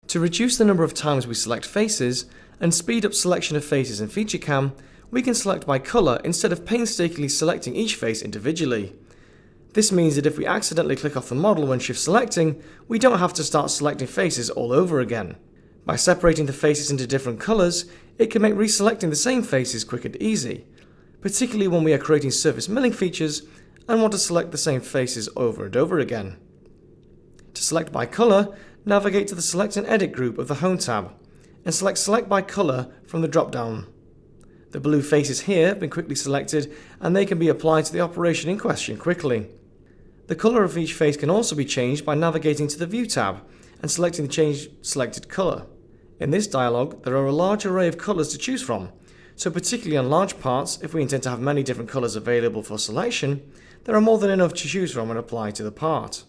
To reduce the number of times we select faces and speed up selection of faces in FeatureCAM, we can select by colour instead of painstakingly selecting each face individually. This means that if we accidentally click off the model when shift selecting, we don't have to start selecting faces all over again. By separating the faces into different colours, it can make reselecting the same faces quick and easy, particularly when we are creating surface milling features and want to select the same faces over and over again. To select by colour, navigate to the Select and Edit group of the Home tab and Select by Colour from the drop-down. The blue faces here have been quickly selected and they can be applied to the operation in question quickly. The colour of each face can also be changed by navigating to the View tab and selecting the Change Selected Colour. In this dialog, there are a large array of colours to choose from, so particularly on large parts, if we intend to have many different colours available for selection, there are more than enough to choose from and apply to the part.